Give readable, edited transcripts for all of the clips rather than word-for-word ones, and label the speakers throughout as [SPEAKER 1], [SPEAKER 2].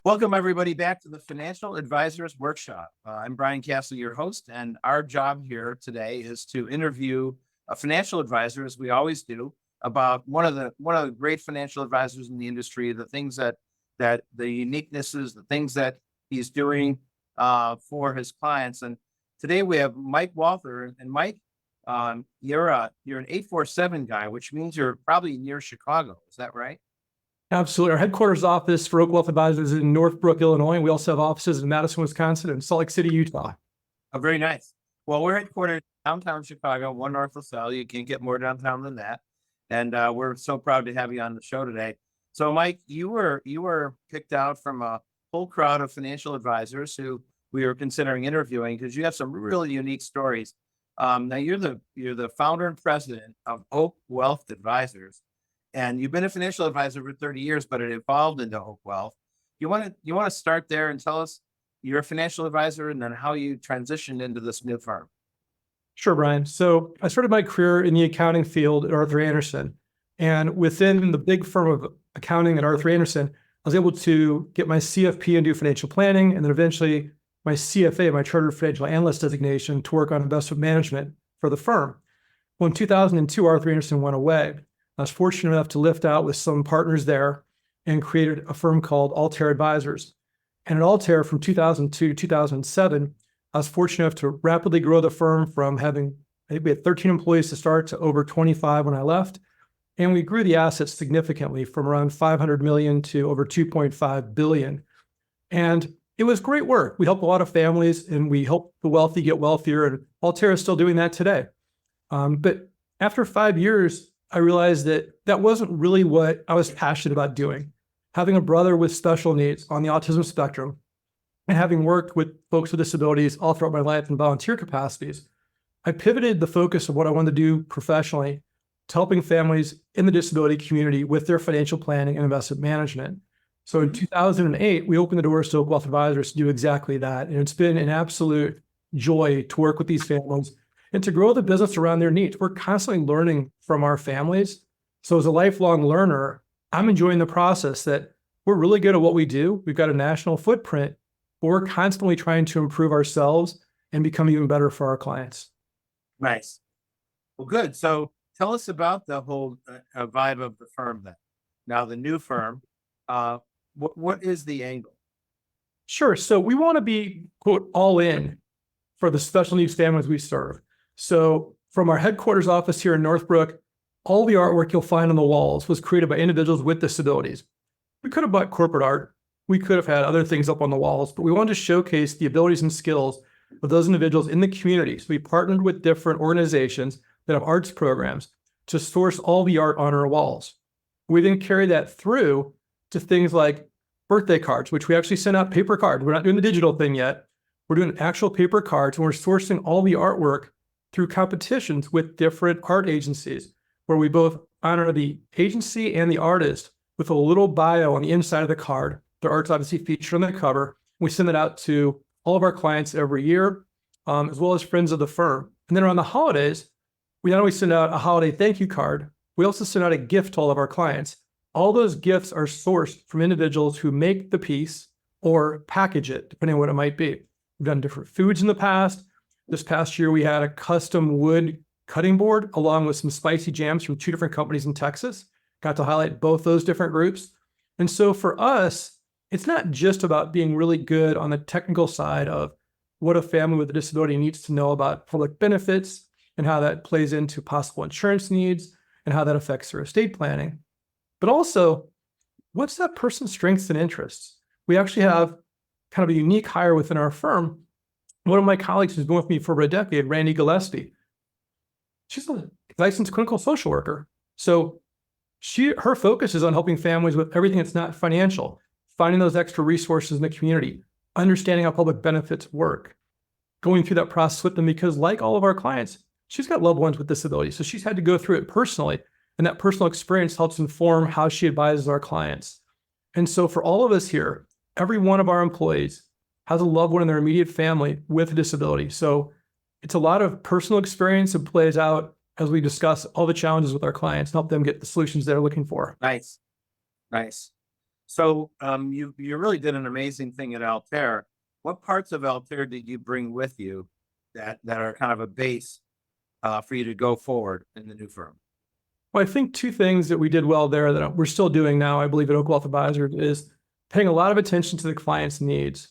[SPEAKER 1] Welcome, everybody, back to the Financial Advisors Workshop. I'm Brian Castle, your host, and our job here today is to interview a financial advisor, as we always do, about one of the great financial advisors in the industry, the things that the uniquenesses, the things that he's doing for his clients. And today we have Mike Walther, and Mike, you're an 847 guy, which means you're probably near Chicago. Is that right?
[SPEAKER 2] Absolutely. Our headquarters office for Oak Wealth Advisors is in Northbrook, Illinois. We also have offices in Madison, Wisconsin, and Salt Lake City, Utah.
[SPEAKER 1] Oh, very nice. Well, we're headquartered downtown Chicago, one North LaSalle. You can't get more downtown than that. And we're so proud to have you on the show today. So, Mike, you were picked out from a whole crowd of financial advisors who we were considering interviewing because you have some really unique stories. Now, you're the founder and president of Oak Wealth Advisors, and you've been a financial advisor for 30 years, but it evolved into Oak Wealth. You want to start there and tell us you're a financial advisor and then how you transitioned into this new firm.
[SPEAKER 2] Sure, Brian. So I started my career in the accounting field at Arthur Andersen. And within the big firm of accounting at Arthur Andersen, I was able to get my CFP and do financial planning, and then eventually my CFA, my Chartered Financial Analyst designation, to work on investment management for the firm. Well, in 2002, Arthur Andersen went away. I was fortunate enough to lift out with some partners there and created a firm called Walther Advisors. And at Walther, from 2002 to 2007, I was fortunate enough to rapidly grow the firm from having, I think we had 13 employees to start to over 25 when I left. And we grew the assets significantly from around 500 million to over 2.5 billion. And it was great work. We helped a lot of families and we helped the wealthy get wealthier. And Walther is still doing that today. But after 5 years, I realized that that wasn't really what I was passionate about doing. Having a brother with special needs on the autism spectrum and having worked with folks with disabilities all throughout my life in volunteer capacities, I pivoted the focus of what I wanted to do professionally to helping families in the disability community with their financial planning and investment management. So in 2008, we opened the doors to Oak Wealth Advisors to do exactly that. And it's been an absolute joy to work with these families and to grow the business around their needs. We're constantly learning from our families. So as a lifelong learner, I'm enjoying the process that we're really good at what we do. We've got a national footprint, but we're constantly trying to improve ourselves and become even better for our clients.
[SPEAKER 1] Nice. Well, good. So tell us about the whole vibe of the firm then. Now, the new firm, what is the angle?
[SPEAKER 2] Sure. So we want to be, quote, all in for the special needs families we serve. So from our headquarters office here in Northbrook, all the artwork you'll find on the walls was created by individuals with disabilities. We could have bought corporate art. We could have had other things up on the walls, but we wanted to showcase the abilities and skills of those individuals in the community. So we partnered with different organizations that have arts programs to source all the art on our walls. We then carry that through to things like birthday cards, which we actually send out paper cards. We're not doing the digital thing yet. We're doing actual paper cards, and we're sourcing all the artwork through competitions with different art agencies, where we both honor the agency and the artist with a little bio on the inside of the card. Their art's obviously featured on the cover. We send it out to all of our clients every year, as well as friends of the firm. And then around the holidays, we not only send out a holiday thank you card, we also send out a gift to all of our clients. All those gifts are sourced from individuals who make the piece or package it, depending on what it might be. We've done different foods in the past. This past year, we had a custom wood cutting board along with some spicy jams from 2 different companies in Texas. Got to highlight both those different groups. And so for us, it's not just about being really good on the technical side of what a family with a disability needs to know about public benefits and how that plays into possible insurance needs and how that affects their estate planning. But also, what's that person's strengths and interests? We actually have kind of a unique hire within our firm. One of my colleagues who's been with me for over a decade, Randy Gillespie, she's a licensed clinical social worker. So her focus is on helping families with everything that's not financial, finding those extra resources in the community, understanding how public benefits work, going through that process with them, because like all of our clients, she's got loved ones with disabilities. So she's had to go through it personally. And that personal experience helps inform how she advises our clients. And so for all of us here, every one of our employees has a loved one in their immediate family with a disability. So it's a lot of personal experience that plays out as we discuss all the challenges with our clients and help them get the solutions they're looking for.
[SPEAKER 1] Nice. Nice. So you really did an amazing thing at Altair. What parts of Altair did you bring with you that are kind of a base for you to go forward in the new firm?
[SPEAKER 2] Well, I think two things that we did well there that we're still doing now, I believe, at Oak Wealth Advisors is paying a lot of attention to the client's needs.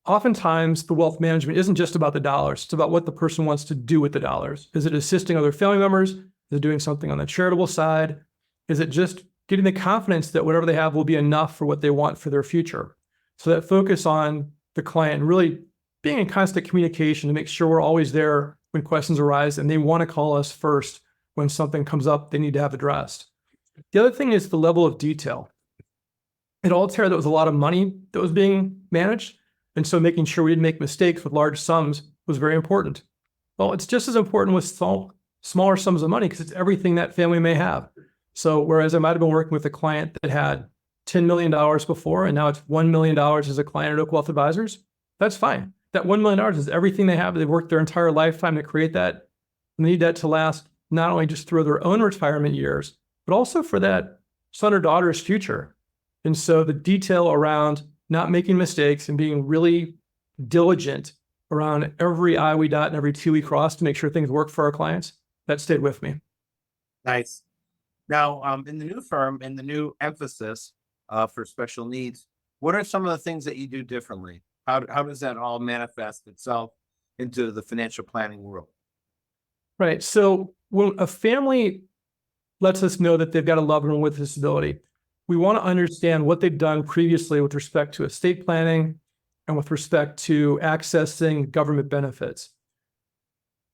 [SPEAKER 2] Oftentimes, the wealth management isn't just about the dollars. It's about what the person wants to do with the dollars. Is it assisting other family members? Is it doing something on the charitable side? Is it just getting the confidence that whatever they have will be enough for what they want for their future? So that focus on the client and really being in constant communication to make sure we're always there when questions arise and they want to call us first when something comes up they need to have addressed. The other thing is the level of detail. At Altair, there was a lot of money that was being managed. And so making sure we didn't make mistakes with large sums was very important. Well, it's just as important with smaller sums of money because it's everything that family may have. So whereas I might have been working with a client that had $10 million before, and now it's $1 million as a client at Oak Wealth Advisors, that's fine. That $1 million is everything they have. They've worked their entire lifetime to create that. And they need that to last not only just through their own retirement years, but also for that son or daughter's future. And so the detail around not making mistakes and being really diligent around every I we dot and every T we cross to make sure things work for our clients, that stayed with me.
[SPEAKER 1] Nice. Now, in the new firm and the new emphasis for special needs, what are some of the things that you do differently? How does that all manifest itself into the financial planning world?
[SPEAKER 2] Right. So when a family lets us know that they've got a loved one with a disability, we want to understand what they've done previously with respect to estate planning and with respect to accessing government benefits.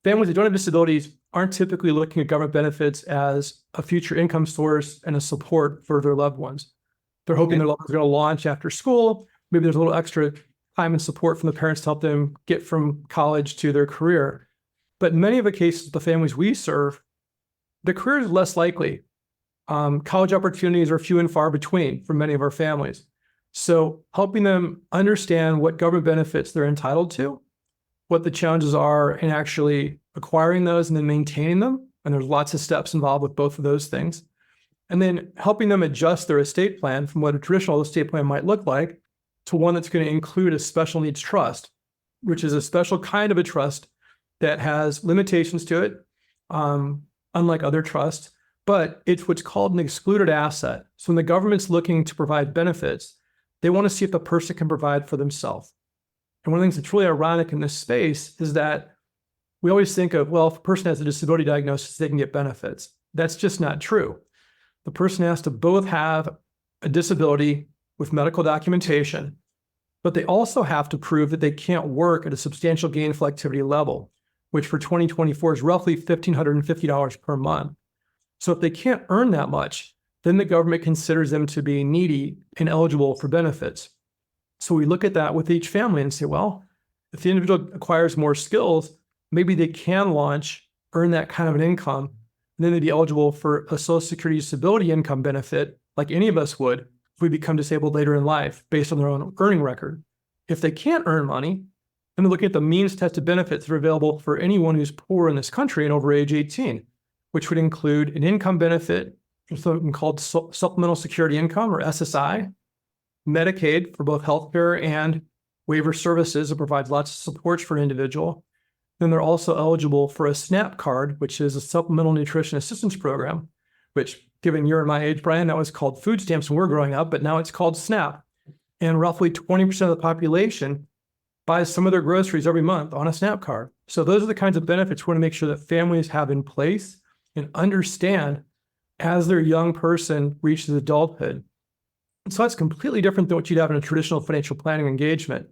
[SPEAKER 2] Families that don't have disabilities aren't typically looking at government benefits as a future income source and a support for their loved ones. They're hoping their loved ones are going to launch after school. Maybe there's a little extra time and support from the parents to help them get from college to their career. But in many of the cases, the families we serve, the career is less likely. College opportunities are few and far between for many of our families. So helping them understand what government benefits they're entitled to, what the challenges are in actually acquiring those and then maintaining them. And there's lots of steps involved with both of those things. And then helping them adjust their estate plan from what a traditional estate plan might look like to one that's going to include a special needs trust, which is a special kind of a trust that has limitations to it, unlike other trusts, but it's what's called an excluded asset. So when the government's looking to provide benefits, they want to see if the person can provide for themselves. And one of the things that's really ironic in this space is that we always think of, well, if a person has a disability diagnosis, they can get benefits. That's just not true. The person has to both have a disability with medical documentation, but they also have to prove that they can't work at a substantial gainful activity level, which for 2024 is roughly $1,550 per month. So if they can't earn that much, then the government considers them to be needy and eligible for benefits. So we look at that with each family and say, well, if the individual acquires more skills, maybe they can earn that kind of an income, and then they'd be eligible for a Social Security disability income benefit like any of us would if we become disabled later in life based on their own earning record. If they can't earn money, then they're looking at the means tested benefits that are available for anyone who's poor in this country and over age 18, which would include an income benefit, something called Supplemental Security Income or SSI, Medicaid for both healthcare and waiver services. It provides lots of supports for an individual. Then they're also eligible for a SNAP card, which is a Supplemental Nutrition Assistance Program, which, given your and my age, Brian, that was called food stamps when we were growing up, but now it's called SNAP. And roughly 20% of the population buys some of their groceries every month on a SNAP card. So those are the kinds of benefits we want to make sure that families have in place and understand as their young person reaches adulthood. And so that's completely different than what you'd have in a traditional financial planning engagement.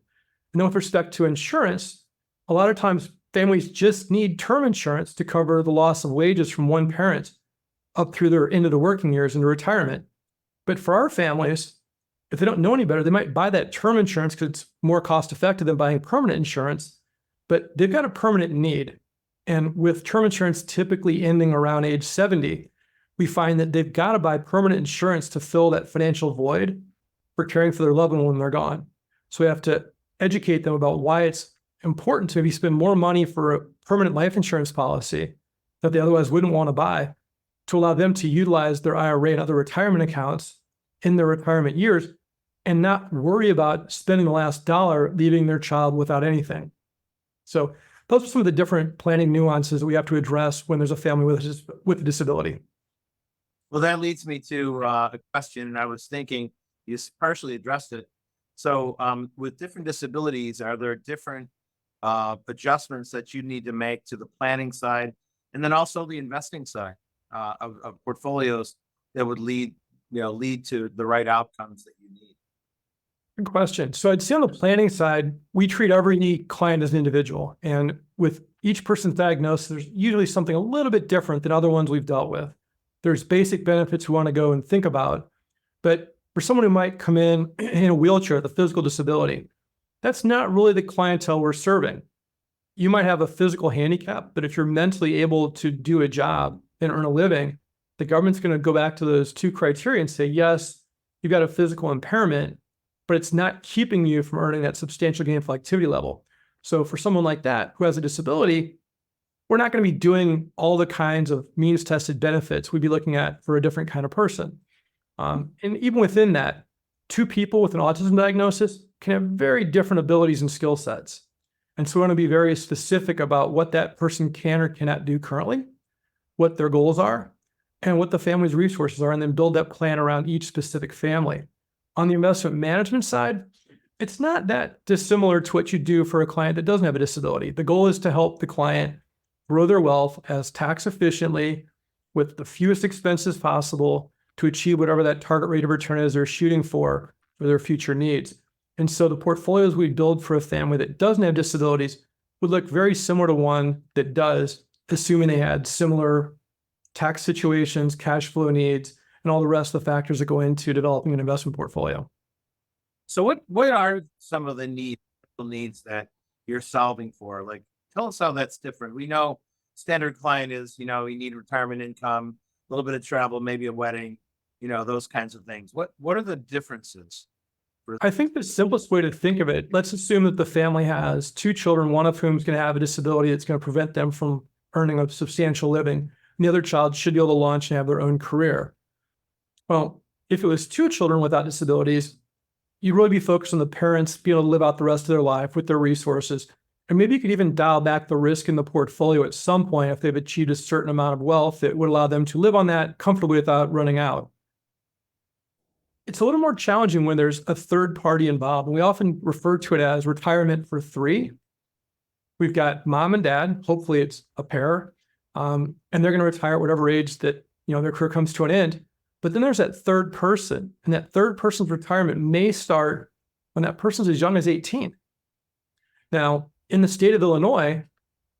[SPEAKER 2] And then with respect to insurance, a lot of times families just need term insurance to cover the loss of wages from one parent up through their into the working years into retirement. But for our families, if they don't know any better, they might buy that term insurance because it's more cost effective than buying permanent insurance, but they've got a permanent need. And with term insurance typically ending around age 70, we find that they've got to buy permanent insurance to fill that financial void for caring for their loved one when they're gone. So we have to educate them about why it's important to maybe spend more money for a permanent life insurance policy that they otherwise wouldn't want to buy to allow them to utilize their IRA and other retirement accounts in their retirement years and not worry about spending the last dollar, leaving their child without anything. So those are some of the different planning nuances that we have to address when there's a family with a disability.
[SPEAKER 1] Well, that leads me to a question, and I was thinking you partially addressed it. So, with different disabilities, are there different adjustments that you need to make to the planning side, and then also the investing side of portfolios that would lead to the right outcomes that you need?
[SPEAKER 2] Good question. So I'd say on the planning side, we treat every client as an individual. And with each person's diagnosis, there's usually something a little bit different than other ones we've dealt with. There's basic benefits we want to go and think about. But for someone who might come in a wheelchair with a physical disability, that's not really the clientele we're serving. You might have a physical handicap, but if you're mentally able to do a job and earn a living, the government's going to go back to those two criteria and say, yes, you've got a physical impairment, but it's not keeping you from earning that substantial gainful activity level. So for someone like that who has a disability, we're not going to be doing all the kinds of means tested benefits we'd be looking at for a different kind of person. And even within that, two people with an autism diagnosis can have very different abilities and skill sets. And so we want to be very specific about what that person can or cannot do currently, what their goals are, and what the family's resources are, and then build that plan around each specific family. On the investment management side, it's not that dissimilar to what you do for a client that doesn't have a disability. The goal is to help the client grow their wealth as tax efficiently with the fewest expenses possible to achieve whatever that target rate of return is they're shooting for their future needs. And so the portfolios we build for a family that doesn't have disabilities would look very similar to one that does, assuming they had similar tax situations, cash flow needs, and all the rest of the factors that go into developing an investment portfolio.
[SPEAKER 1] So, what are some of the needs that you're solving for? Like, tell us how that's different. We know standard client is, you need retirement income, a little bit of travel, maybe a wedding, those kinds of things. What are the differences?
[SPEAKER 2] I think the simplest way to think of it, let's assume that the family has two children, one of whom is going to have a disability that's going to prevent them from earning a substantial living. And the other child should be able to launch and have their own career. Well, if it was two children without disabilities, you'd really be focused on the parents being able to live out the rest of their life with their resources. And maybe you could even dial back the risk in the portfolio at some point if they've achieved a certain amount of wealth that would allow them to live on that comfortably without running out. It's a little more challenging when there's a third party involved. And we often refer to it as retirement for three. We've got mom and dad, hopefully it's a pair, and they're going to retire at whatever age that their career comes to an end. But then there's that third person, and that third person's retirement may start when that person's as young as 18. Now, in the state of Illinois,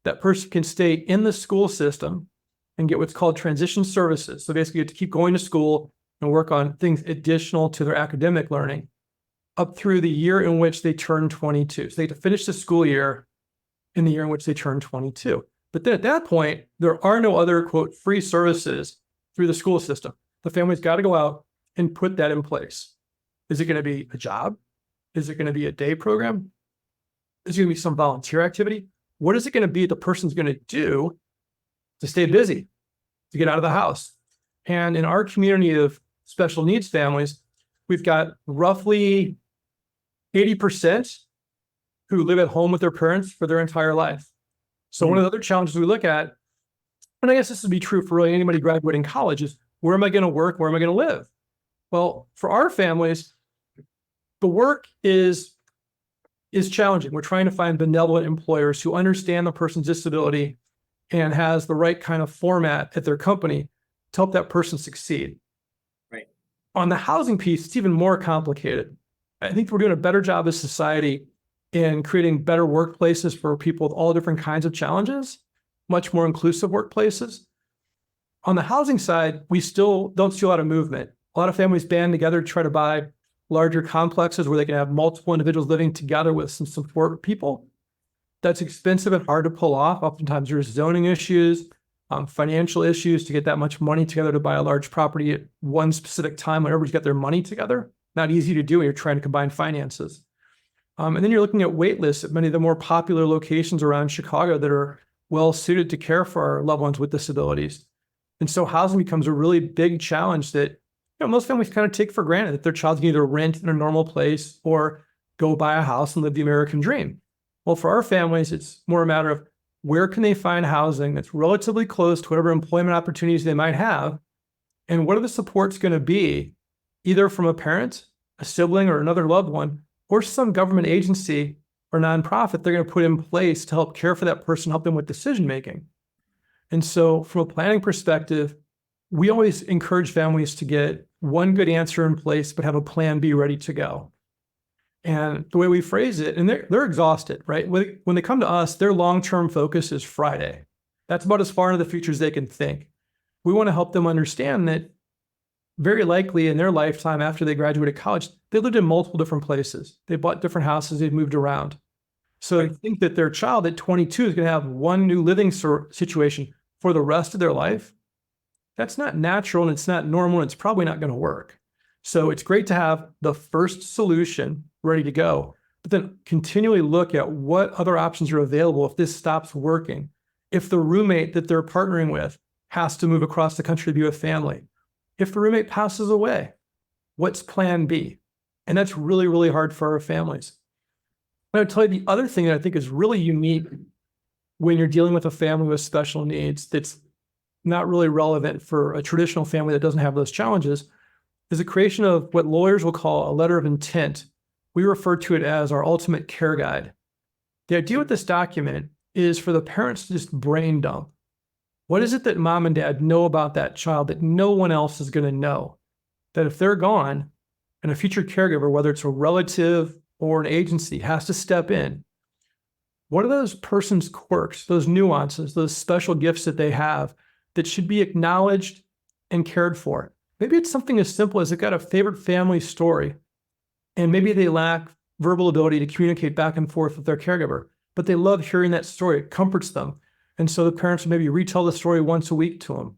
[SPEAKER 2] that person can stay in the school system and get what's called transition services. So basically, you have to keep going to school and work on things additional to their academic learning up through the year in which they turn 22. So they have to finish the school year in the year in which they turn 22. But then at that point, there are no other, quote, free services through the school system. The family's got to go out and put that in place. Is it going to be a job? Is it going to be a day program? Is it going to be some volunteer activity? What is it going to be the person's going to do to stay busy, to get out of the house? And in our community of special needs families, we've got roughly 80% who live at home with their parents for their entire life. So one of the other challenges we look at, and I guess this would be true for really anybody graduating college, is where am I going to work? Where am I going to live? Well, for our families, the work is challenging. We're trying to find benevolent employers who understand the person's disability and has the right kind of format at their company to help that person succeed.
[SPEAKER 1] Right.
[SPEAKER 2] On the housing piece, it's even more complicated. I think we're doing a better job as society in creating better workplaces for people with all different kinds of challenges, much more inclusive workplaces. On the housing side, we still don't see a lot of movement. A lot of families band together to try to buy larger complexes where they can have multiple individuals living together with some support people. That's expensive and hard to pull off. Oftentimes there's zoning issues, financial issues to get that much money together to buy a large property at one specific time when everybody's got their money together. Not easy to do when you're trying to combine finances. And then you're looking at wait lists at many of the more popular locations around Chicago that are well suited to care for our loved ones with disabilities. And so housing becomes a really big challenge that most families kind of take for granted that their child can either rent in a normal place or go buy a house and live the American dream. Well, for our families, it's more a matter of where can they find housing that's relatively close to whatever employment opportunities they might have, and what are the supports going to be, either from a parent, a sibling, or another loved one, or some government agency or nonprofit they're going to put in place to help care for that person, help them with decision making. And so from a planning perspective, we always encourage families to get one good answer in place, but have a plan B ready to go. And the way we phrase it, and they're exhausted, right? When they come to us, their long-term focus is Friday. That's about as far into the future as they can think. We want to help them understand that very likely in their lifetime after they graduated college, they lived in multiple different places. They bought different houses, they've moved around. So I think that their child at 22 is going to have one new living situation for the rest of their life. That's not natural and it's not normal and it's probably not going to work. So it's great to have the first solution ready to go, but then continually look at what other options are available if this stops working. If the roommate that they're partnering with has to move across the country to be with family, if the roommate passes away, what's plan B? And that's really, really hard for our families. I would tell you the other thing that I think is really unique when you're dealing with a family with special needs that's not really relevant for a traditional family that doesn't have those challenges is the creation of what lawyers will call a letter of intent. We refer to it as our ultimate care guide. The idea with this document is for the parents to just brain dump. What is it that mom and dad know about that child that no one else is going to know? That if they're gone and a future caregiver, whether it's a relative or an agency, has to step in, what are those person's quirks, those nuances, those special gifts that they have that should be acknowledged and cared for? Maybe it's something as simple as they've got a favorite family story, and maybe they lack verbal ability to communicate back and forth with their caregiver, but they love hearing that story. It comforts them. And so the parents will maybe retell the story once a week to them.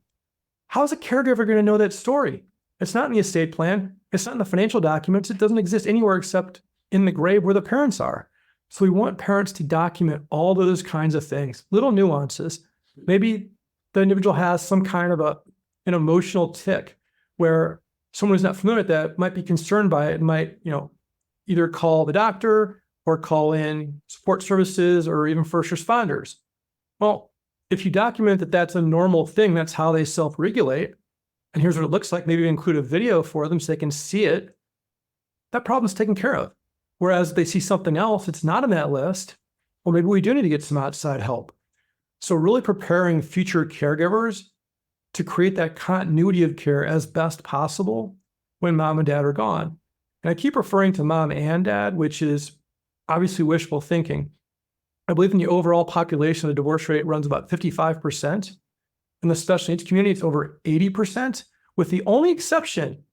[SPEAKER 2] How is a caregiver going to know that story? It's not in the estate plan. It's not in the financial documents. It doesn't exist anywhere except in the grave where the parents are. So we want parents to document all those kinds of things, little nuances. Maybe the individual has some kind of an emotional tick where someone who's not familiar with that might be concerned by it and might, either call the doctor or call in support services or even first responders. Well, if you document that that's a normal thing, that's how they self-regulate, and here's what it looks like, maybe include a video for them so they can see it, that problem's taken care of. Whereas they see something else, it's not on that list, well, maybe we do need to get some outside help. So really preparing future caregivers to create that continuity of care as best possible when mom and dad are gone. And I keep referring to mom and dad, which is obviously wishful thinking. I believe in the overall population, the divorce rate runs about 55%. In the special needs community, it's over 80%, with the only exception,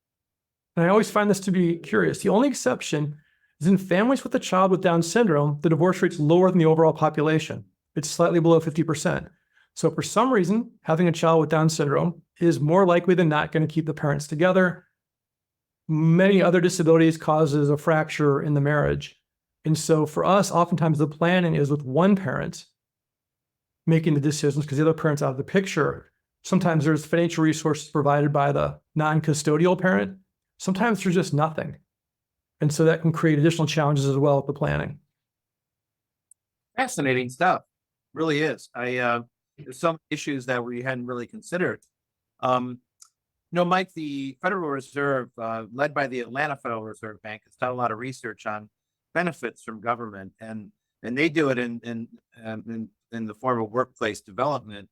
[SPEAKER 2] and I always find this to be curious, the only exception is in families with a child with Down syndrome, the divorce rate's lower than the overall population. It's slightly below 50%. So for some reason, having a child with Down syndrome is more likely than not going to keep the parents together. Many other disabilities causes a fracture in the marriage. And so for us, oftentimes the planning is with one parent making the decisions because the other parent's out of the picture. Sometimes there's financial resources provided by the non-custodial parent. Sometimes there's just nothing. And so that can create additional challenges as well with the planning.
[SPEAKER 1] Fascinating stuff. Really is. There's some issues that we hadn't really considered. Mike, the Federal Reserve, led by the Atlanta Federal Reserve Bank, has done a lot of research on benefits from government, and they do it in the form of workplace development.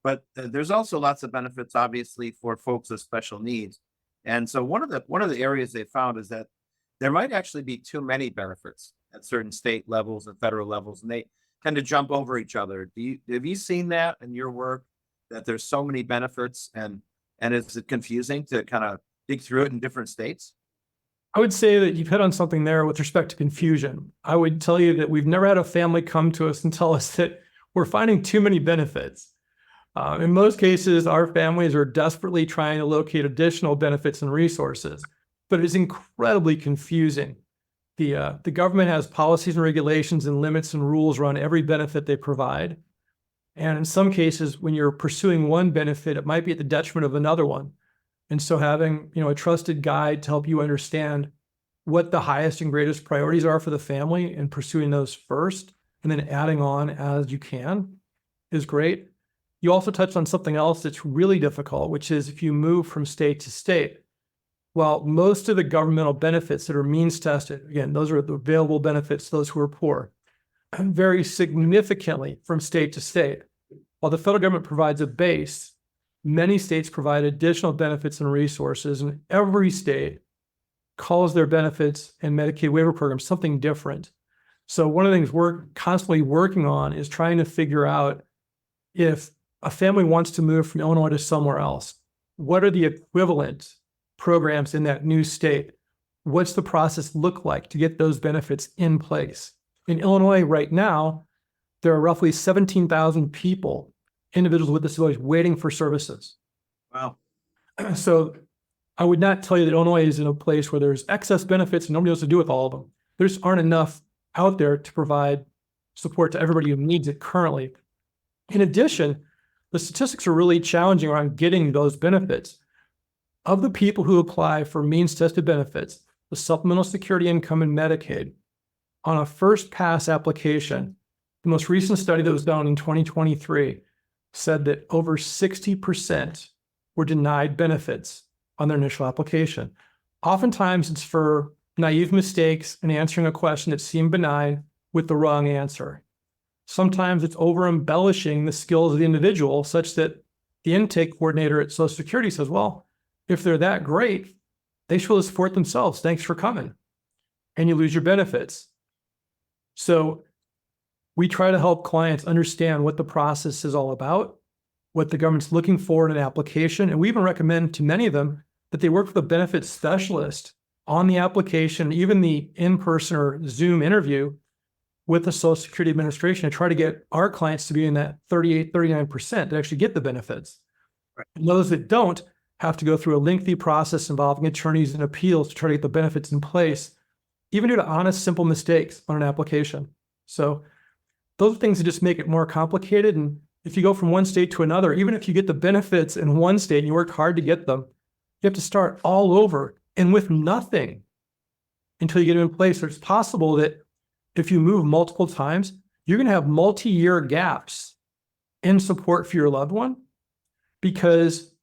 [SPEAKER 1] But there's also lots of benefits, obviously, for folks with special needs. And so one of the areas they found is that there might actually be too many benefits at certain state levels and federal levels, and they tend to jump over each other. Have you seen that in your work, that there's so many benefits, and is it confusing to kind of dig through it in different states?
[SPEAKER 2] I would say that you've hit on something there with respect to confusion. I would tell you that we've never had a family come to us and tell us that we're finding too many benefits. In most cases, our families are desperately trying to locate additional benefits and resources, but it is incredibly confusing. The government has policies and regulations and limits and rules around every benefit they provide. And in some cases, when you're pursuing one benefit, it might be at the detriment of another one. And so having, a trusted guide to help you understand what the highest and greatest priorities are for the family and pursuing those first, and then adding on as you can is great. You also touched on something else that's really difficult, which is if you move from state to state. Well, most of the governmental benefits that are means tested, again, those are the available benefits to those who are poor, vary significantly from state to state. While the federal government provides a base, many states provide additional benefits and resources, and every state calls their benefits and Medicaid waiver programs something different. So one of the things we're constantly working on is trying to figure out if a family wants to move from Illinois to somewhere else, what are the equivalent programs in that new state? What's the process look like to get those benefits in place? In Illinois right now, there are roughly 17,000 people, individuals with disabilities, waiting for services.
[SPEAKER 1] Wow.
[SPEAKER 2] So I would not tell you that Illinois is in a place where there's excess benefits and nobody knows what to do with all of them. There just aren't enough out there to provide support to everybody who needs it currently. In addition, the statistics are really challenging around getting those benefits. Of the people who apply for means-tested benefits, the supplemental security income and Medicaid, on a first pass application, the most recent study that was done in 2023 said that over 60% were denied benefits on their initial application. Oftentimes it's for naive mistakes and answering a question that seemed benign with the wrong answer. Sometimes it's over embellishing the skills of the individual such that the intake coordinator at Social Security says, well, if they're that great, they should support themselves. Thanks for coming. And you lose your benefits. So we try to help clients understand what the process is all about, what the government's looking for in an application. And we even recommend to many of them that they work with a benefits specialist on the application, even the in-person or Zoom interview with the Social Security Administration, to try to get our clients to be in that 38, 39% to actually get the benefits.
[SPEAKER 1] Right.
[SPEAKER 2] And those that don't have to go through a lengthy process involving attorneys and appeals to try to get the benefits in place, even due to honest, simple mistakes on an application. So those are things that just make it more complicated. And if you go from one state to another, even if you get the benefits in one state and you worked hard to get them, you have to start all over and with nothing until you get them in place. So it's possible that if you move multiple times, you're going to have multi-year gaps in support for your loved one, because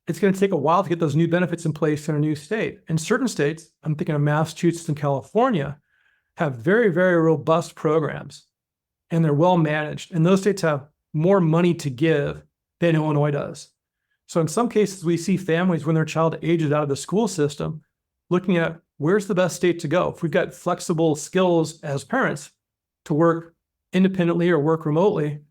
[SPEAKER 2] it's going to take a while to get those new benefits in place in a new state. And certain states, I'm thinking of Massachusetts and California, have very, very robust programs, and they're well managed. And those states have more money to give than Illinois does. So in some cases, we see families when their child ages out of the school system looking at where's the best state to go. If we've got flexible skills as parents to work independently or work remotely,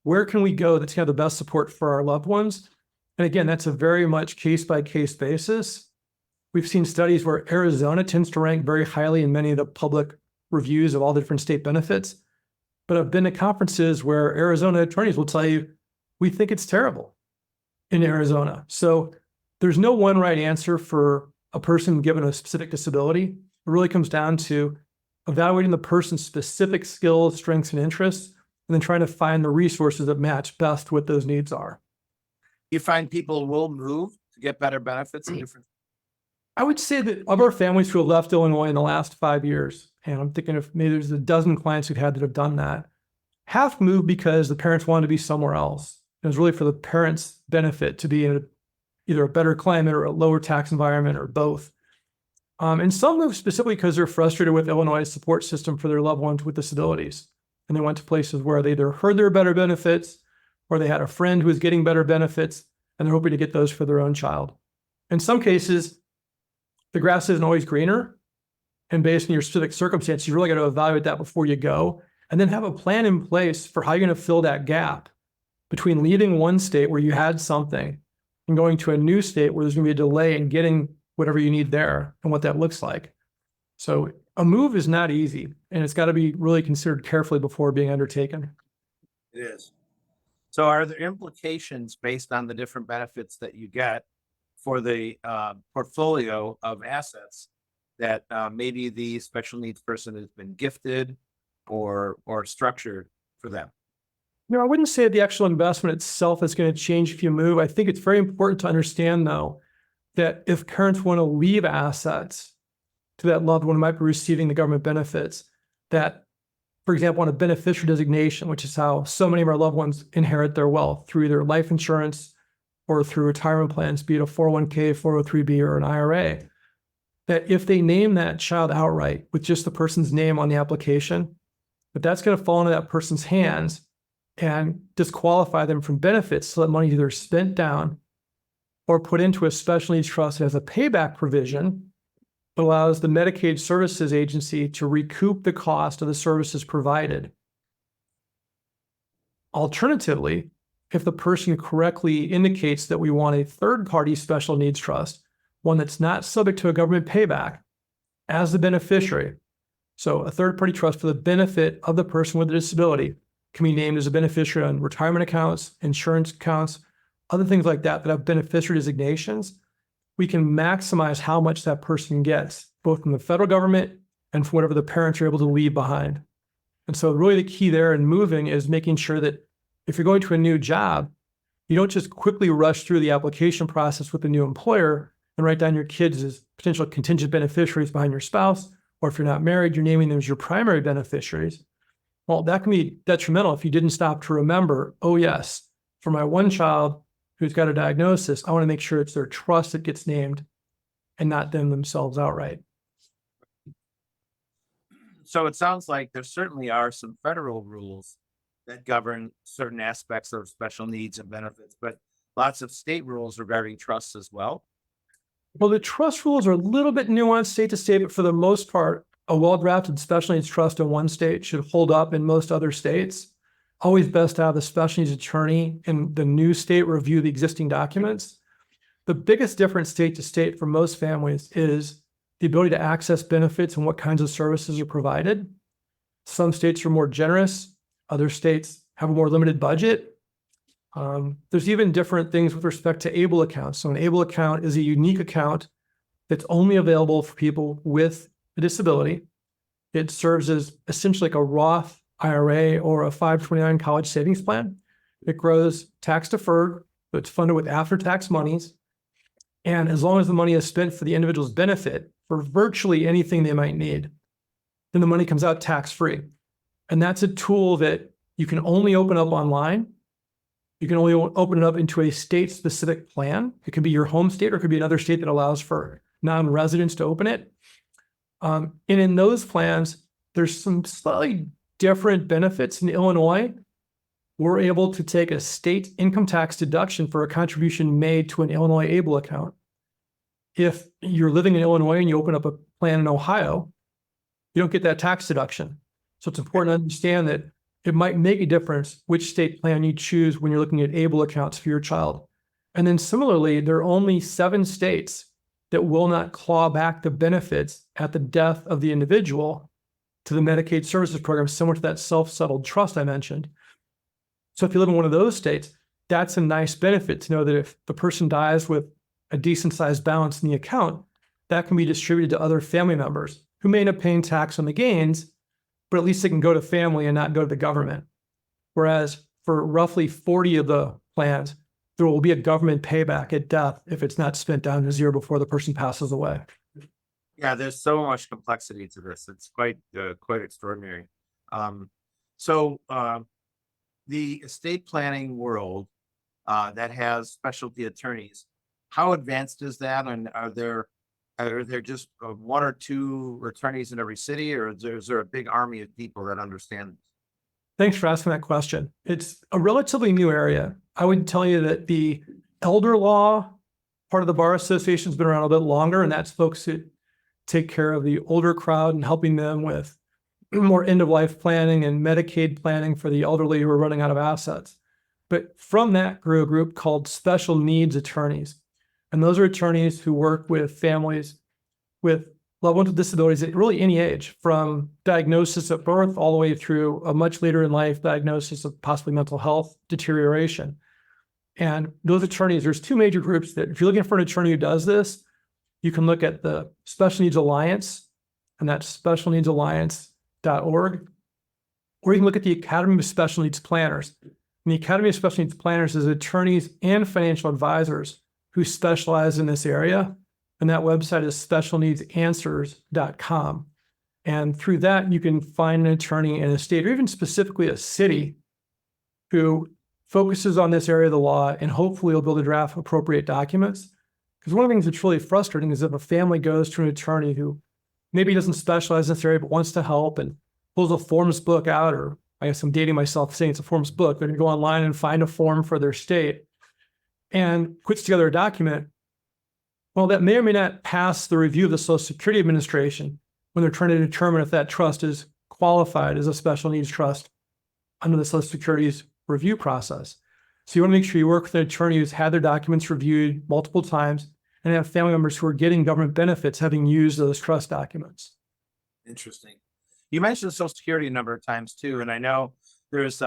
[SPEAKER 2] where can we go that's going to have the best support for our loved ones? And again, that's a very much case-by-case basis. We've seen studies where Arizona tends to rank very highly in many of the public reviews of all the different state benefits. But I've been to conferences where Arizona attorneys will tell you, we think it's terrible in Arizona. So there's no one right answer for a person given a specific disability. It really comes down to evaluating the person's specific skills, strengths, and interests, and then trying to find the resources that match best what those needs are.
[SPEAKER 1] You find people will move to get better benefits in different.
[SPEAKER 2] I would say that of our families who have left Illinois in the last 5 years, and I'm thinking of maybe there's a dozen clients we've had that have done that, half moved because the parents wanted to be somewhere else. It was really for the parents' benefit to be in either a better climate or a lower tax environment or both. And some moved specifically because they're frustrated with Illinois' support system for their loved ones with disabilities. And they went to places where they either heard there were better benefits or they had a friend who was getting better benefits and they're hoping to get those for their own child. In some cases, the grass isn't always greener. And based on your specific circumstances, you really got to evaluate that before you go and then have a plan in place for how you're going to fill that gap between leaving one state where you had something and going to a new state where there's going to be a delay in getting whatever you need there and what that looks like. So a move is not easy, and it's got to be really considered carefully before being undertaken.
[SPEAKER 1] It is. So are there implications based on the different benefits that you get for the portfolio of assets that maybe the special needs person has been gifted or structured for them?
[SPEAKER 2] No, I wouldn't say the actual investment itself is going to change if you move. I think it's very important to understand, though, that if parents want to leave assets to that loved one who might be receiving the government benefits, that, for example, on a beneficiary designation, which is how so many of our loved ones inherit their wealth through either life insurance or through retirement plans, be it a 401k, 403b, or an IRA, that if they name that child outright with just the person's name on the application, that's going to fall into that person's hands and disqualify them from benefits, so that money is either spent down or put into a special needs trust that has a payback provision that allows the Medicaid Services Agency to recoup the cost of the services provided. Alternatively, if the person correctly indicates that we want a third-party special needs trust, one that's not subject to a government payback, as the beneficiary, so a third-party trust for the benefit of the person with a disability, can be named as a beneficiary on retirement accounts, insurance accounts, other things like that that have beneficiary designations, we can maximize how much that person gets, both from the federal government and from whatever the parents are able to leave behind. And so really the key there in moving is making sure that if you're going to a new job, you don't just quickly rush through the application process with the new employer and write down your kids as potential contingent beneficiaries behind your spouse, or if you're not married, you're naming them as your primary beneficiaries. Well, that can be detrimental if you didn't stop to remember, oh yes, for my one child who's got a diagnosis, I want to make sure it's their trust that gets named and not them themselves outright.
[SPEAKER 1] So it sounds like there certainly are some federal rules that govern certain aspects of special needs and benefits, but lots of state rules regarding trusts as well.
[SPEAKER 2] Well, the trust rules are a little bit nuanced state to state, but for the most part, a well-drafted special needs trust in one state should hold up in most other states. Always best to have the special needs attorney in the new state review the existing documents. The biggest difference state to state for most families is the ability to access benefits and what kinds of services are provided. Some states are more generous. Other states have a more limited budget. There's even different things with respect to ABLE accounts. So an ABLE account is a unique account that's only available for people with a disability. It serves as essentially like a Roth IRA or a 529 college savings plan. It grows tax deferred, so it's funded with after-tax monies. And as long as the money is spent for the individual's benefit for virtually anything they might need, then the money comes out tax-free. And that's a tool that you can only open up online. You can only open it up into a state-specific plan. It could be your home state, or it could be another state that allows for non-residents to open it. And in those plans, there's some slightly different benefits. In Illinois, we're able to take a state income tax deduction for a contribution made to an Illinois ABLE account. If you're living in Illinois and you open up a plan in Ohio, you don't get that tax deduction. So it's important to understand that it might make a difference which state plan you choose when you're looking at ABLE accounts for your child. And then similarly, there are only 7 states that will not claw back the benefits at the death of the individual to the Medicaid Services Program, similar to that self-settled trust I mentioned. So if you live in one of those states, that's a nice benefit to know that if the person dies with a decent sized balance in the account, that can be distributed to other family members who may end up paying tax on the gains, but at least they can go to family and not go to the government. Whereas for roughly 40 of the plans, there will be a government payback at death if it's not spent down to zero before the person passes away.
[SPEAKER 1] Yeah, there's so much complexity to this. It's quite extraordinary. So the estate planning world that has specialty attorneys, how advanced is that? And are there just 1 or 2 attorneys in every city, or is there a big army of people that understand this?
[SPEAKER 2] Thanks for asking that question. It's a relatively new area. I would tell you that the elder law part of the Bar Association has been around a bit longer, and that's folks who take care of the older crowd and helping them with more end-of-life planning and Medicaid planning for the elderly who are running out of assets. But from that grew a group called special needs attorneys. And those are attorneys who work with families with loved ones with disabilities at really any age, from diagnosis at birth all the way through a much later in life diagnosis of possibly mental health deterioration. And those attorneys, there's 2 major groups that if you're looking for an attorney who does this, you can look at the Special Needs Alliance, and that's specialneedsalliance.org, or you can look at the Academy of Special Needs Planners. And the Academy of Special Needs Planners is attorneys and financial advisors who specialize in this area. And that website is specialneedsanswers.com. And through that, you can find an attorney in a state or even specifically a city who focuses on this area of the law and hopefully will be able to draft appropriate documents. Because one of the things that's really frustrating is if a family goes to an attorney who maybe doesn't specialize in this area but wants to help and pulls a forms book out, or I guess I'm dating myself saying it's a forms book, but you go online and find a form for their state and puts together a document. Well, that may or may not pass the review of the Social Security Administration when they're trying to determine if that trust is qualified as a special needs trust under the Social Security's review process. So you want to make sure you work with an attorney who's had their documents reviewed multiple times and have family members who are getting government benefits having used those trust documents.
[SPEAKER 1] Interesting. You mentioned the Social Security a number of times too, and I know there's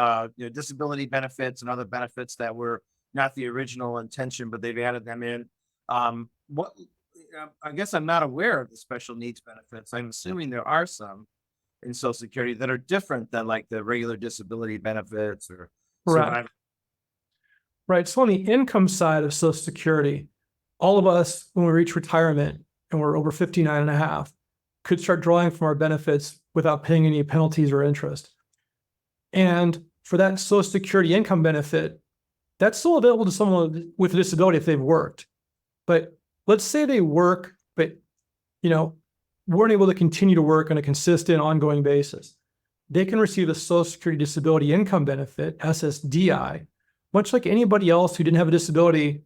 [SPEAKER 1] disability benefits and other benefits that were not the original intention, but they've added them in. What I guess I'm not aware of the special needs benefits. I'm assuming there are some in Social Security that are different than like the regular disability benefits or survival.
[SPEAKER 2] Right. So on the income side of Social Security, all of us, when we reach retirement and we're over 59 and a half, could start drawing from our benefits without paying any penalties or interest. And for that Social Security income benefit, that's still available to someone with a disability if they've worked. But let's say they work, but weren't able to continue to work on a consistent, ongoing basis. They can receive the Social Security Disability Income Benefit, SSDI, much like anybody else who didn't have a disability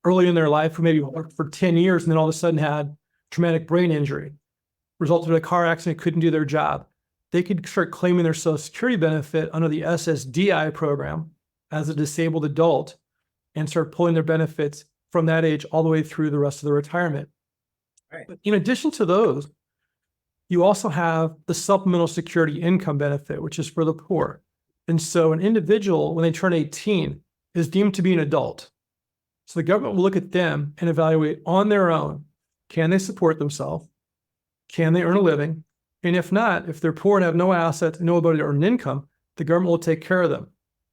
[SPEAKER 2] early in their life, who maybe worked for 10 years and then all of a sudden had traumatic brain injury, resulted in a car accident, couldn't do their job. They could start claiming their Social Security benefit under the SSDI program as a disabled adult and start pulling their benefits from that age all the way through the rest of their retirement.
[SPEAKER 1] Right.
[SPEAKER 2] But in addition to those, you also have the Supplemental Security Income Benefit, which is for the poor. And so an individual, when they turn 18, is deemed to be an adult. So the government will look at them and evaluate on their own, can they support themselves? Can they earn a living? And if not, if they're poor and have no assets and no ability to earn an income, the government will take care of them.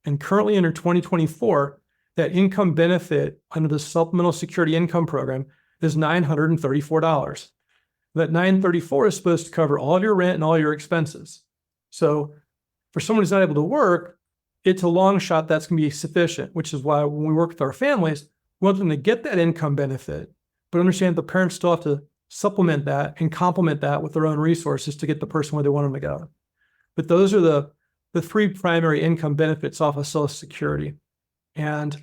[SPEAKER 2] And currently under 2024, that income benefit under the Supplemental Security Income Program is $934. That $934 is supposed to cover all of your rent and all your expenses. So for someone who's not able to work, it's a long shot that's going to be sufficient, which is why when we work with our families, we want them to get that income benefit, but understand the parents still have to supplement that and complement that with their own resources to get the person where they want them to go. But those are the three primary income benefits off of Social Security. And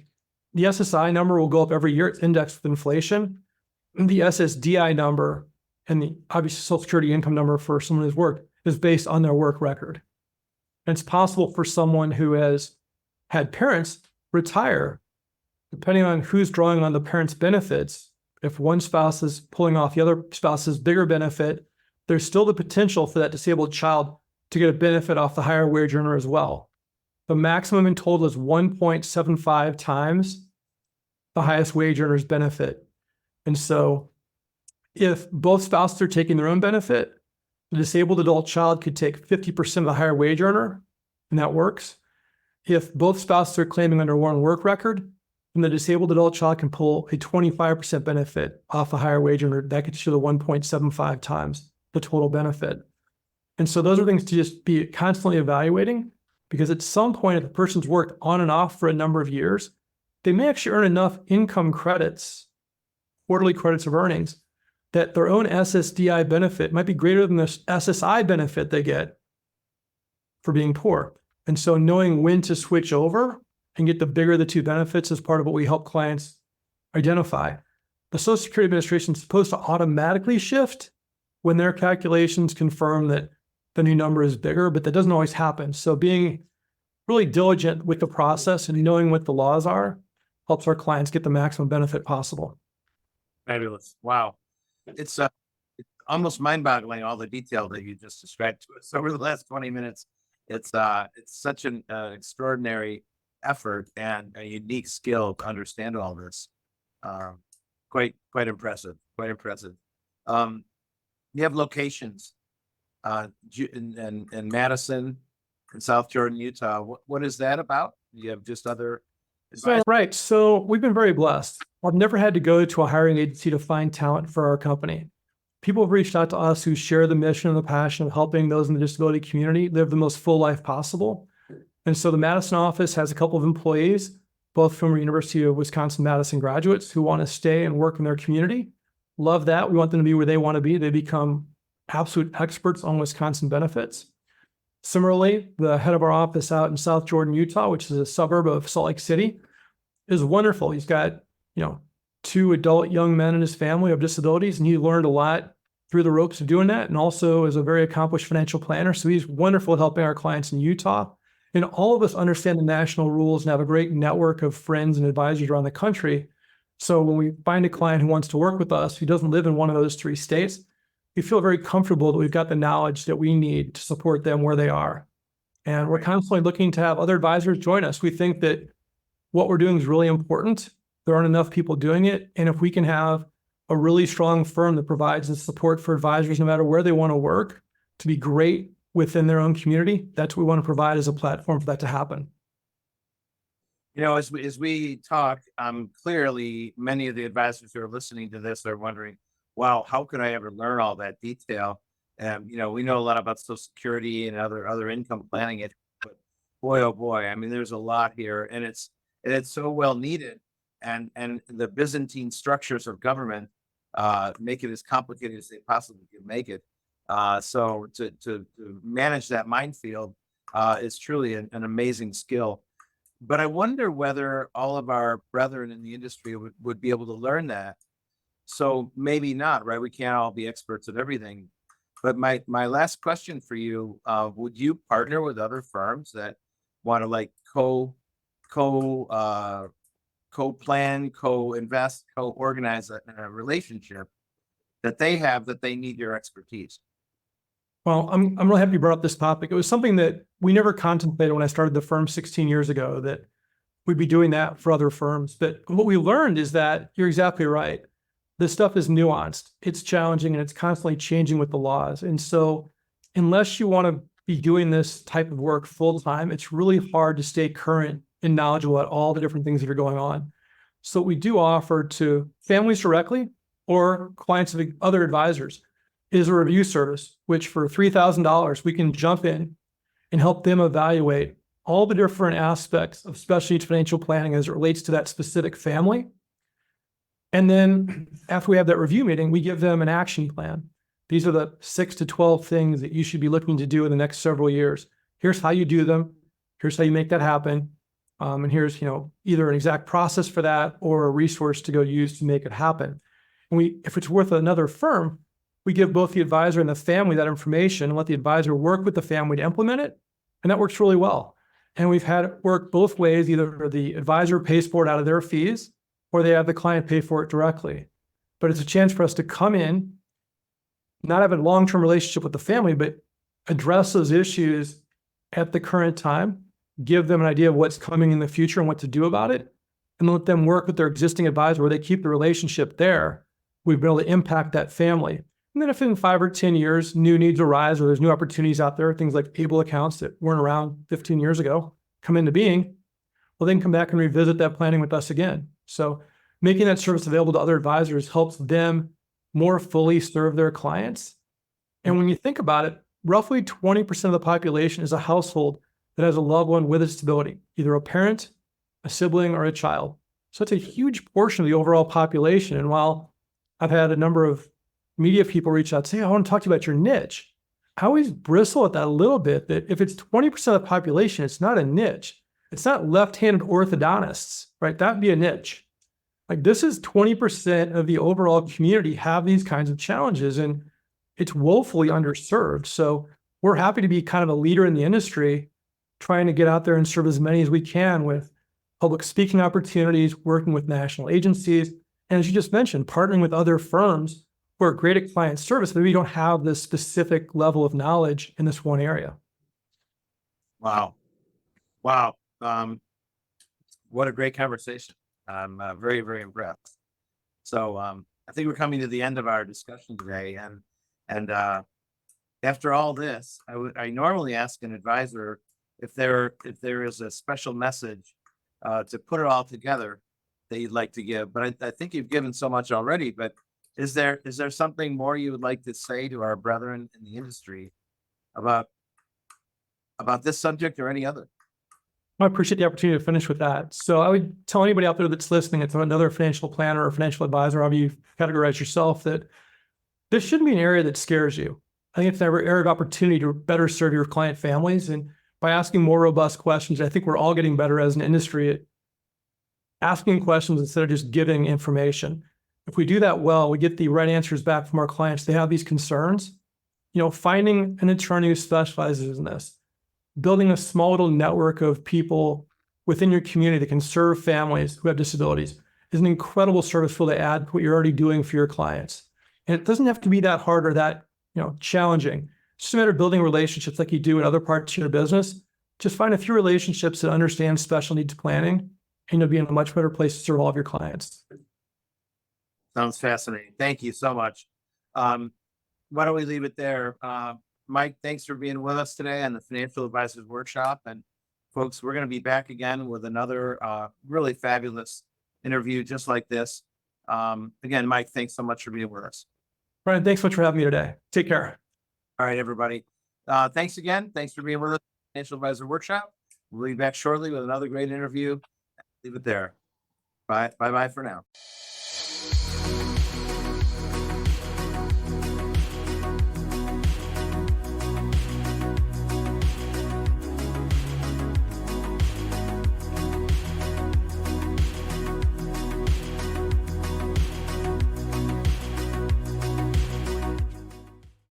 [SPEAKER 2] the SSI number will go up every year. It's indexed with inflation. And the SSDI number and the obviously Social Security income number for someone who's worked is based on their work record. And it's possible for someone who has had parents retire, depending on who's drawing on the parents' benefits. If one spouse is pulling off the other spouse's bigger benefit, there's still the potential for that disabled child to get a benefit off the higher wage earner as well. The maximum in total is 1.75 times the highest wage earner's benefit. And so if both spouses are taking their own benefit, the disabled adult child could take 50% of the higher wage earner, and that works. If both spouses are claiming under one work record, then the disabled adult child can pull a 25% benefit off the higher wage earner. That gets you the 1.75 times the total benefit. And so those are things to just be constantly evaluating, because at some point, if the person's worked on and off for a number of years, they may actually earn enough income credits, quarterly credits of earnings, that their own SSDI benefit might be greater than the SSI benefit they get for being poor. And so knowing when to switch over and get the bigger of the two benefits is part of what we help clients identify. The Social Security Administration is supposed to automatically shift when their calculations confirm that the new number is bigger, but that doesn't always happen. So being really diligent with the process and knowing what the laws are helps our clients get the maximum benefit possible.
[SPEAKER 1] Fabulous. Wow. It's almost mind-boggling, all the detail that you just described to us over the last 20 minutes. It's such an extraordinary effort and a unique skill to understand all this. Quite impressive. Quite impressive. You have locations in Madison, in South Jordan, Utah. What is that about? You have just other advisor?
[SPEAKER 2] Right. So we've been very blessed. I've never had to go to a hiring agency to find talent for our company. People have reached out to us who share the mission and the passion of helping those in the disability community live the most full life possible. And so the Madison office has a couple of employees, both from University of Wisconsin-Madison graduates who want to stay and work in their community. Love that. We want them to be where they want to be. They become absolute experts on Wisconsin benefits. Similarly, the head of our office out in South Jordan, Utah, which is a suburb of Salt Lake City, is wonderful. He's got, 2 adult young men in his family of disabilities, and he learned a lot through the ropes of doing that, and also is a very accomplished financial planner. So he's wonderful at helping our clients in Utah. And all of us understand the national rules and have a great network of friends and advisors around the country. So when we find a client who wants to work with us, who doesn't live in one of those 3 states, we feel very comfortable that we've got the knowledge that we need to support them where they are. And we're constantly looking to have other advisors join us. We think that what we're doing is really important. There aren't enough people doing it. And if we can have a really strong firm that provides the support for advisors, no matter where they want to work, to be great within their own community, that's what we want to provide as a platform for that to happen.
[SPEAKER 1] As we talk, clearly many of the advisors who are listening to this are wondering, wow, how could I ever learn all that detail? And, we know a lot about Social Security and other income planning, but boy, oh boy, I mean, there's a lot here, and it's so well needed. And the Byzantine structures of government make it as complicated as they possibly can make it. So to manage that minefield is truly an amazing skill. But I wonder whether all of our brethren in the industry would be able to learn that. So maybe not, right? We can't all be experts at everything. But my last question for you, would you partner with other firms that want to like co-plan, co-invest, co-organize a relationship that they have that they need your expertise?
[SPEAKER 2] Well, I'm really happy you brought up this topic. It was something that we never contemplated when I started the firm 16 years ago, that we'd be doing that for other firms. But what we learned is that you're exactly right. This stuff is nuanced, it's challenging, and it's constantly changing with the laws. And so unless you want to be doing this type of work full time, it's really hard to stay current and knowledgeable about all the different things that are going on. So what we do offer to families directly or clients of other advisors is a review service, which for $3,000, we can jump in and help them evaluate all the different aspects of special needs financial planning as it relates to that specific family. And then after we have that review meeting, we give them an action plan. These are the 6 to 12 things that you should be looking to do in the next several years. Here's how you do them. Here's how you make that happen. And here's, either an exact process for that or a resource to go use to make it happen. And if it's worth another firm, we give both the advisor and the family that information and let the advisor work with the family to implement it. And that works really well. And we've had it work both ways. Either the advisor pays for it out of their fees or they have the client pay for it directly. But it's a chance for us to come in, not have a long-term relationship with the family, but address those issues at the current time, give them an idea of what's coming in the future and what to do about it, and let them work with their existing advisor where they keep the relationship there. We've been able to impact that family. And then if in 5 or 10 years, new needs arise or there's new opportunities out there, things like able accounts that weren't around 15 years ago come into being, we'll then come back and revisit that planning with us again. So making that service available to other advisors helps them more fully serve their clients. And when you think about it, roughly 20% of the population is a household that has a loved one with a disability, either a parent, a sibling, or a child. So it's a huge portion of the overall population. And while I've had a number of media people reach out and say, I want to talk to you about your niche, I always bristle at that a little bit, that if it's 20% of the population, it's not a niche. It's not left-handed orthodontists, right? That'd be a niche. Like, this is 20% of the overall community have these kinds of challenges, and it's woefully underserved. So we're happy to be kind of a leader in the industry, trying to get out there and serve as many as we can with public speaking opportunities, working with national agencies, and as you just mentioned, partnering with other firms who are great at client service, but we don't have this specific level of knowledge in this one area.
[SPEAKER 1] Wow. Wow. What a great conversation. I'm very, very impressed. So I think we're coming to the end of our discussion today. And after all this, I normally ask an advisor if there is a special message to put it all together that you'd like to give. But I think you've given so much already. But is there something more you would like to say to our brethren in the industry about this subject or any other?
[SPEAKER 2] I appreciate the opportunity to finish with that. So I would tell anybody out there that's listening, it's another financial planner or financial advisor, however you categorize yourself, that this shouldn't be an area that scares you. I think it's an area of opportunity to better serve your client families. And by asking more robust questions, I think we're all getting better as an industry at asking questions instead of just giving information. If we do that well, we get the right answers back from our clients. They have these concerns. Finding an attorney who specializes in this, building a small little network of people within your community that can serve families who have disabilities is an incredible service field to add to what you're already doing for your clients. And it doesn't have to be that hard or that, challenging. It's just a matter of building relationships like you do in other parts of your business. Just find a few relationships that understand special needs planning, and you'll be in a much better place to serve all of your clients.
[SPEAKER 1] Sounds fascinating. Thank you so much. Why don't we leave it there? Mike, thanks for being with us today on the Financial Advisors Workshop. And folks, we're going to be back again with another really fabulous interview just like this. Again, Mike, thanks so much for being with us.
[SPEAKER 2] Brian, thanks so much for having me today. Take care.
[SPEAKER 1] All right, everybody. Thanks again. Thanks for being with us. Financial Advisor Workshop. We'll be back shortly with another great interview. Leave it there. Bye. Bye-bye for now.